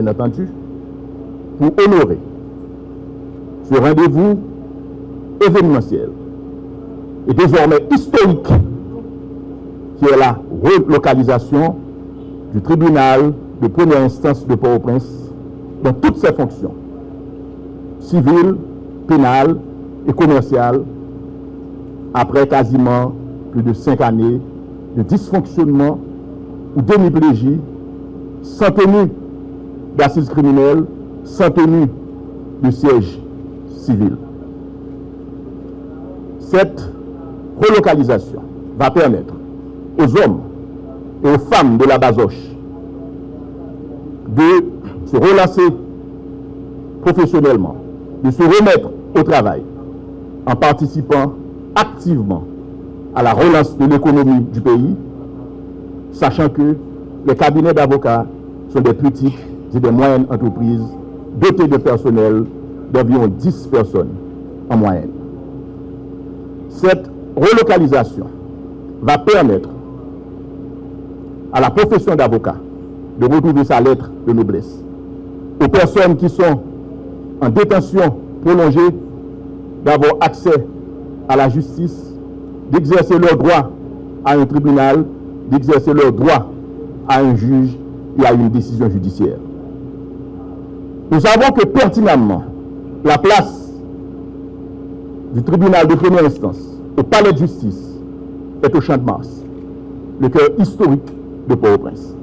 bien entendu, pour honorer ce rendez-vous événementiel et désormais historique qui est la relocalisation du tribunal de première instance de Port-au-Prince dans toutes ses fonctions, civiles, pénales et commerciales, après quasiment plus de 5 années de dysfonctionnement ou d'hémiplégie, sans tenue d'assises criminelles, sans tenue de siège civil. Cette relocalisation va permettre aux hommes et aux femmes de la Bazoche de se relancer professionnellement, de se remettre au travail en participant activement à la relance de l'économie du pays, sachant que les cabinets d'avocats sont des petites et des moyennes entreprises dotées de personnel d'environ 10 personnes en moyenne. Cette relocalisation va permettre à la profession d'avocat de retrouver sa lettre de noblesse. Aux personnes qui sont en détention prolongée d'avoir accès à la justice, d'exercer leur droit à un tribunal, d'exercer leur droit à un juge et à une décision judiciaire. Nous savons que pertinemment, la place du tribunal de première instance au palais de justice est au Champ de Mars, le cœur historique de Port-au-Prince.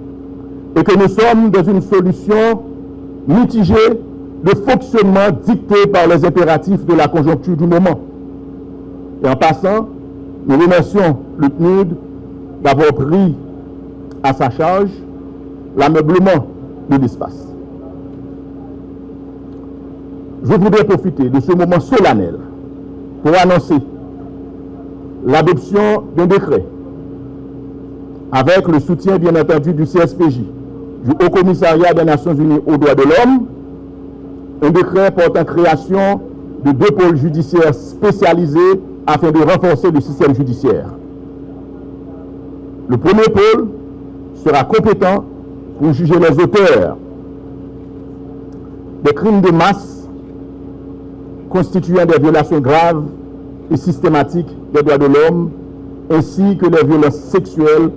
Et que nous sommes dans une solution mitigée de fonctionnement dicté par les impératifs de la conjoncture du moment. Et en passant, nous remercions le CNUD d'avoir pris à sa charge l'ameublement de l'espace. Je voudrais profiter de ce moment solennel pour annoncer l'adoption d'un décret avec le soutien bien entendu du CSPJ, du Haut Commissariat des Nations Unies aux droits de l'homme, un décret portant création de 2 pôles judiciaires spécialisés afin de renforcer le système judiciaire. Le premier pôle sera compétent pour juger les auteurs des crimes de masse constituant des violations graves et systématiques des droits de l'homme, ainsi que les violences sexuelles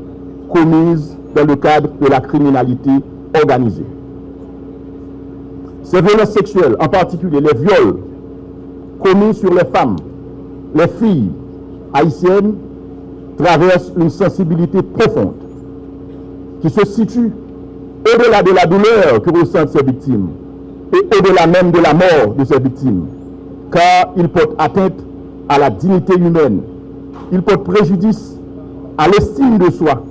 commises dans le cadre de la criminalité organisée. Ces violences sexuelles, en particulier les viols commis sur les femmes, les filles haïtiennes, traversent une sensibilité profonde qui se situe au-delà de la douleur que ressentent ces victimes et au-delà même de la mort de ces victimes, car ils portent atteinte à la dignité humaine, ils portent préjudice à l'estime de soi,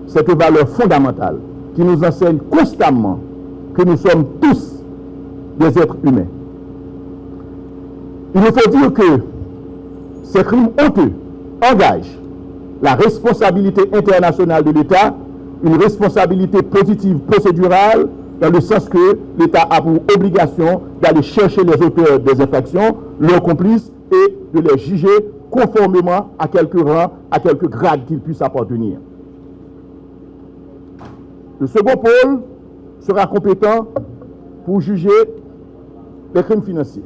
cette valeur fondamentale qui nous enseigne constamment que nous sommes tous des êtres humains. Il nous faut dire que ces crimes honteux engagent la responsabilité internationale de l'État, une responsabilité positive procédurale, dans le sens que l'État a pour obligation d'aller chercher les auteurs des infractions, leurs complices, et de les juger conformément à quelques rangs, à quelques grades qu'ils puissent appartenir. Le second pôle sera compétent pour juger les crimes financiers.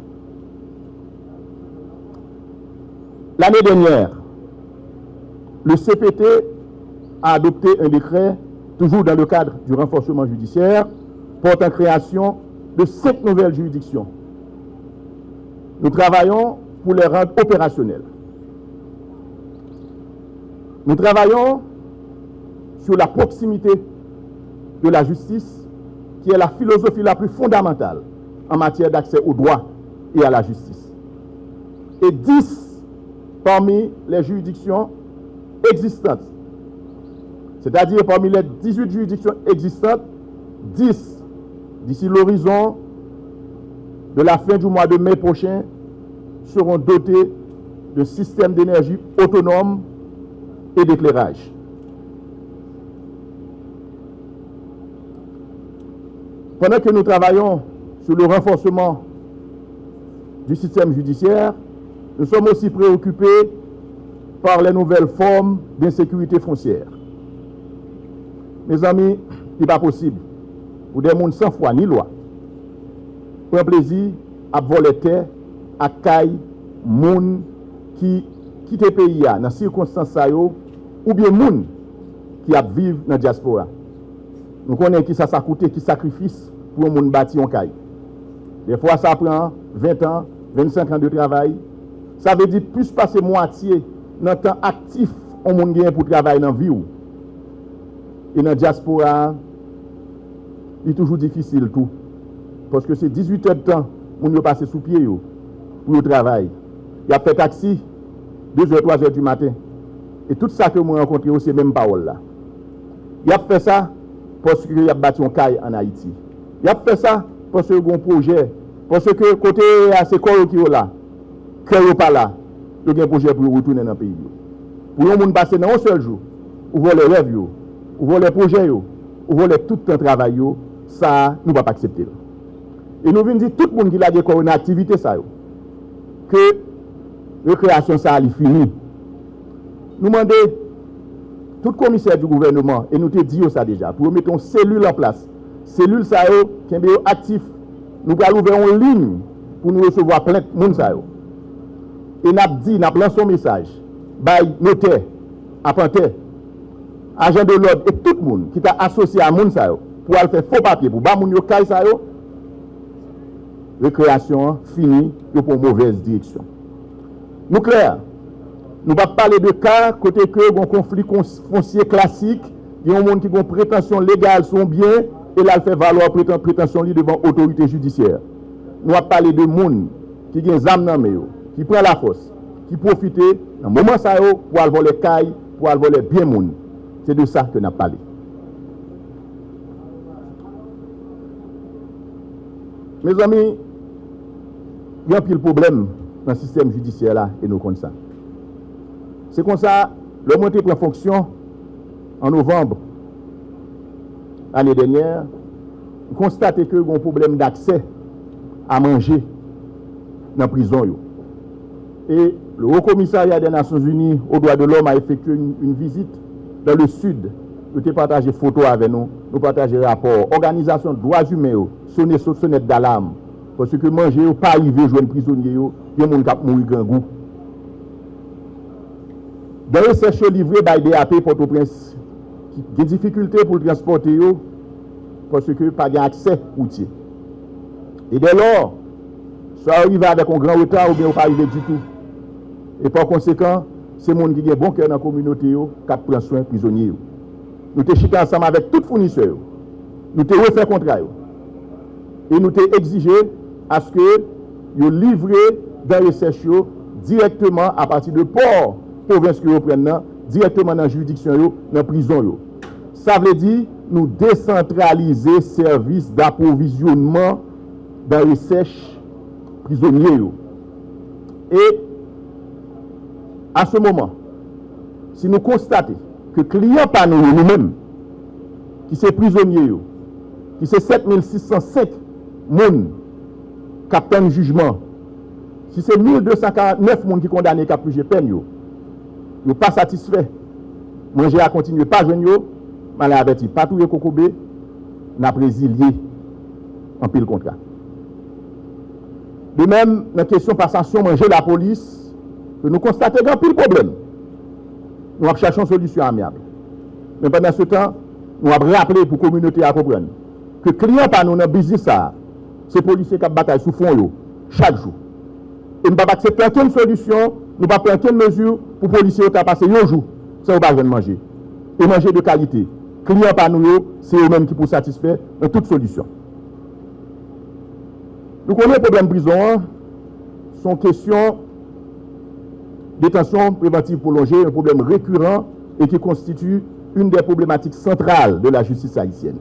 L'année dernière, le CPT a adopté un décret, toujours dans le cadre du renforcement judiciaire, portant création de 5 nouvelles juridictions. Nous travaillons pour les rendre opérationnelles. Nous travaillons sur la proximité de la justice, qui est la philosophie la plus fondamentale en matière d'accès au droit et à la justice. Et 10 parmi les juridictions existantes, c'est-à-dire parmi les 18 juridictions existantes, 10 d'ici l'horizon de la fin du mois de mai prochain seront dotés de systèmes d'énergie autonomes et d'éclairage. Pendant que nous travaillons sur le renforcement du système judiciaire, nous sommes aussi préoccupés par les nouvelles formes d'insécurité foncière. Mes amis, il n'est pas possible pour des gens sans foi ni loi. Pour un plaisir à voler terre, à caille, moun qui quitte le pays dans les circonstances ou bien moun qui a vivre dans la diaspora. Nous connaissons qui ça coûte, qui sacrifice pour un moun bâtir un caille. Des fois ça prend 20 ans, 25 ans de travail. Ça veut dire plus passer moitié dans le temps actif on moun gagne pour travailler dans la vie. Et dans la diaspora, il est toujours difficile tout. Parce que c'est 18 heures de temps, on passe sous pied pour le travail. Il a fait taxi, 2h, 3h du matin. Et tout ça que moi rencontré, c'est même parole là. Il a fait ça parce qu'il a bâti un caille en Haïti. Il a fait ça parce qu'il y a un projet. Parce que côté à ces corps qui sont là, qui sont pas là, il y a un projet pour retourner dans le pays. Pour les gens passer dans un seul jour, ou voir les rêves, ou voir les projets, ou voir tout le travail, ça, nous ne pouvons pas accepter. Et nous venons dire tout le monde qui a dit une activité, ça, que la création, ça a fini. Nous demandons, tout commissaire du gouvernement, et nous te disons ça déjà, pour mettre une cellule en place. Cellule, ça, qui est actif. Nous allons ouvrir une ligne pour nous recevoir plein de monde, ça. Et nous avons dit, nous avons lancé un message. By notaire, apprenti, agent de l'ordre et tout le monde qui t'a associé à moun sa yo pour aller faire faux papier pour ba moun yo kay sa yo, récréation fini pour mauvaise direction. Nous clair, nous pas parler de cas côté que un conflit foncier classique, il y a un monde qui a prétention légale sur bien et là il fait valoir prétention devant autorité judiciaire. Nous pas parler de monde qui a des âmes dans yo, qui prend la force, qui profite dans le moment ça pour aller voler caille, pour aller voler bien moun. C'est de ça que nous avons parlé. Mes amis, il y a un pile problème dans le système judiciaire là et nous connaissons ça. C'est comme ça, le monté prend fonction en novembre l'année dernière, nous constatons que y a un problème d'accès à manger dans la prison. Et le Haut Commissariat des Nations Unies aux droits de l'homme a effectué une visite dans le sud. Nous avons partagé des photos avec nous, nous partagé des rapports. Organisation de droits humains, sonner sonnette d'alarme. Parce que manger, pas arriver à jouer un prisonnier, il y a des gens qui mourent grand goût. Dans les recherches livrées par DAP Port-au-Prince, il y a des difficultés pour le transporter parce que pas d'accès routier. Et dès lors, soit arrivé avec un grand retard ou bien pas arrivé du tout. Et par conséquent, c'est les gens qui ont un bon cœur dans la communauté qui prennent soin des prisonniers. Nous avons chité ensemble avec tous les fournisseurs. Nous avons refait contrat. Et nous avons exigé à ce que vous livrez dans les recherches directement à partir de port, province que vous prenez, directement dans la juridiction, dans la prison. Ça veut dire nous décentraliser le service d'approvisionnement dans les recherches prisonniers. Et à ce moment, si nous constatons que les clients par nous-mêmes, qui sont prisonniers, qui sont 7605 personnes qui ont jugement, si c'est 1249 personnes qui sont condamnées à plus de peine, ils ne sont pas satisfaits. Moi, j'ai à continuer, pas jeune, je l'ai averti, pas tout le cocobé, n'a résilié en pile contrat. De même, dans la question de passation, manger la police, nous constatons qu'il y a plus de problème. Nous cherchons une solution amiable. Mais pendant ce temps, nous avons rappelé pour la communauté à comprendre que les clients par nous dans le business, c'est les policiers qui bataillent sous fond chaque jour. Et nous ne pouvons pas accepter aucune solution, nous ne pouvons pas prendre aucune mesure pour les policiers qui passer un jour sans pas manger. Et manger de qualité. Les clients par nous, c'est eux-mêmes qui peuvent satisfaire dans toute solution. Nous connaissons le problème de prison, son question détention préventive prolongée, un problème récurrent et qui constitue une des problématiques centrales de la justice haïtienne.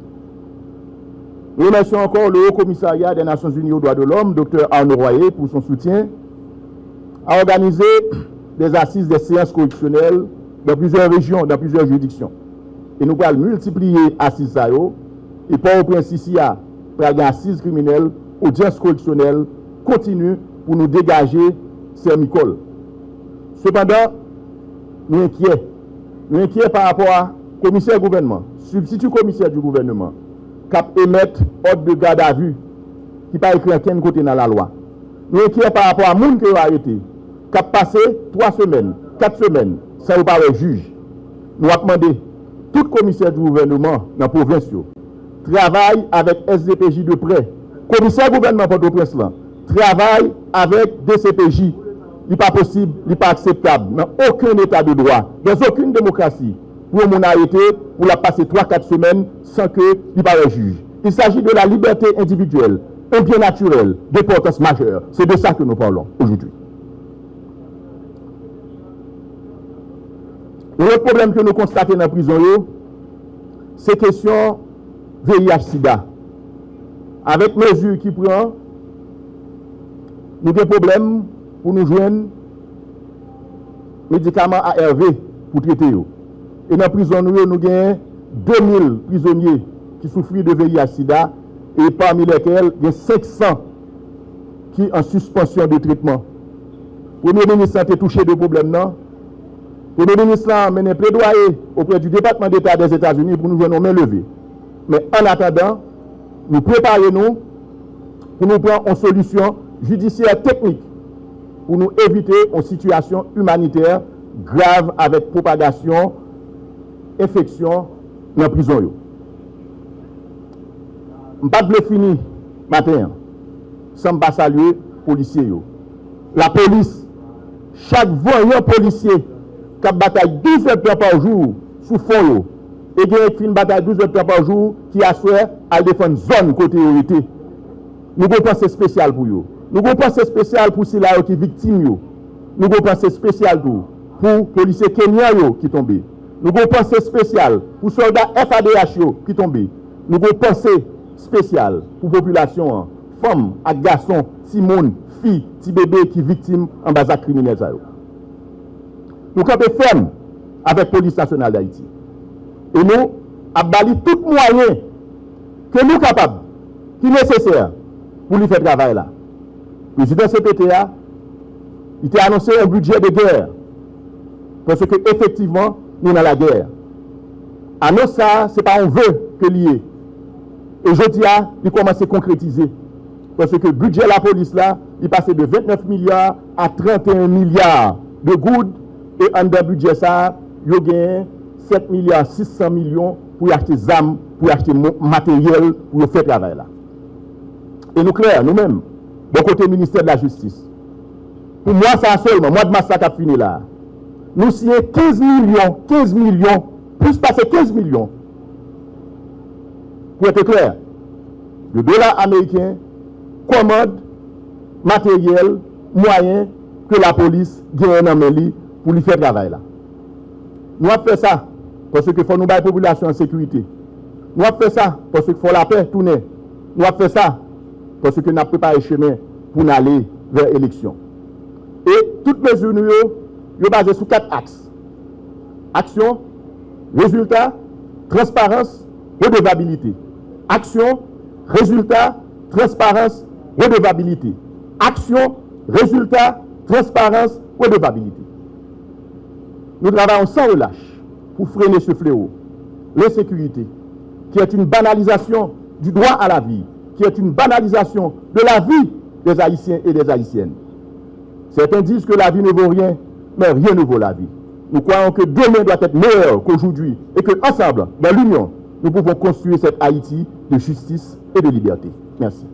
Nous remercions encore le Haut Commissariat des Nations Unies aux droits de l'homme, Dr Arnaud Royer, pour son soutien, à organiser des assises des séances correctionnelles dans plusieurs régions, dans plusieurs juridictions. Et nous allons multiplier assises et pas au prince ici à assises criminelles, audience correctionnelle continue pour nous dégager ces micoles. Cependant, nous inquiets par rapport à commissaire gouvernement, substitut commissaire du gouvernement, cap émettre ordre de garde à vue qui pas écrit aucun côté dans la loi. Nous inquiets par rapport à monde qui a arrêté, qui a passé 3 semaines, 4 semaines, sans vous parler juge. Nous avons demandé tout commissaire du gouvernement dans la province travaille avec SDPJ de près. Commissaire du gouvernement Port-au-Prince travaille avec DCPJ. Il n'est pas possible, il n'est pas acceptable dans aucun état de droit, dans aucune démocratie, pour mon arrêté, pour la passer 3-4 semaines sans que il parle juge. Il s'agit de la liberté individuelle, un bien naturel, d'importance majeure. C'est de ça que nous parlons aujourd'hui. L'autre problème que nous constatons dans la prison, c'est question VIH-Sida. Avec mesures qui prend, nous avons des problèmes pour nous joindre médicaments ARV pour traiter. Et dans la prison, nous avons 2000 prisonniers qui souffrent de VIH-Sida et parmi lesquels il y a 500 qui sont en suspension de traitement. Le Premier ministre a été touché de problèmes. Le Premier ministre a mené plaidoyer auprès du département d'État des États-Unis pour nous jouer nos mains levées. Mais en attendant, nous préparons pour nous prendre une solution judiciaire technique pour nous éviter une situation humanitaire grave avec propagation, infection dans la prison. Je ne vais pas finir matin sans pas saluer les policiers. La police, chaque voyant policier qui a bataille 12 heures par jour sous fond, et qui a une bataille 12 heures par jour qui a souhait à défendre zone côté priorité. Nous avons pensé spécial pour eux. Nous avons pensé spécial pour ceux qui sont victimes. Nous avons pensé spécial pour les policiers kenyans qui tombent. Nous avons pensé spécial pour les soldats FADH qui tombent. Nous avons pensé spécial pour la population, femmes, garçons, petits monde, filles, petits bébés qui sont victimes en bas de criminels. Nous sommes fermes avec la police nationale d'Haïti. Et nous avons bali tout moyen que nous sommes capables, qui est nécessaire pour lui faire travail là. Le président CPTA, il a annoncé un budget de guerre. Parce que effectivement, nous sommes dans la guerre. Annonce ça, ce n'est pas un vœu que lié. Et je dis, il commence à concrétiser. Parce que le budget de la police là, il passe de 29 milliards à 31 milliards de gouttes. Et en d'un budget ça, il y a 7 milliards 600 millions pour acheter des armes, pour acheter matériel, pour faire travail là. Et nous clairs, nous-mêmes, de côté ministère de la Justice. Pour moi, ça seulement, mois de mars, ça a fini là. Nous signons 15 millions, plus passer 15 millions. Pour être clair, le dollar américain commande matériel, moyen que la police gagne en main pour lui faire travail là. Nous avons fait ça parce qu'il faut nous battre la population en sécurité. Nous avons fait ça parce qu'il faut la paix tourner. Nous avons fait ça parce que nous avons préparé le chemin pour aller vers l'élection. Et toutes les mesures, nous sont basées sur 4 axes. Action, résultat, transparence, redevabilité. Action, résultat, transparence, redevabilité. Action, résultat, transparence, redevabilité. Nous travaillons sans relâche pour freiner ce fléau. L'insécurité, qui est une banalisation du droit à la vie, qui est une banalisation de la vie des Haïtiens et des Haïtiennes. Certains disent que la vie ne vaut rien, mais rien ne vaut la vie. Nous croyons que demain doit être meilleur qu'aujourd'hui et que ensemble, dans l'union, nous pouvons construire cette Haïti de justice et de liberté. Merci.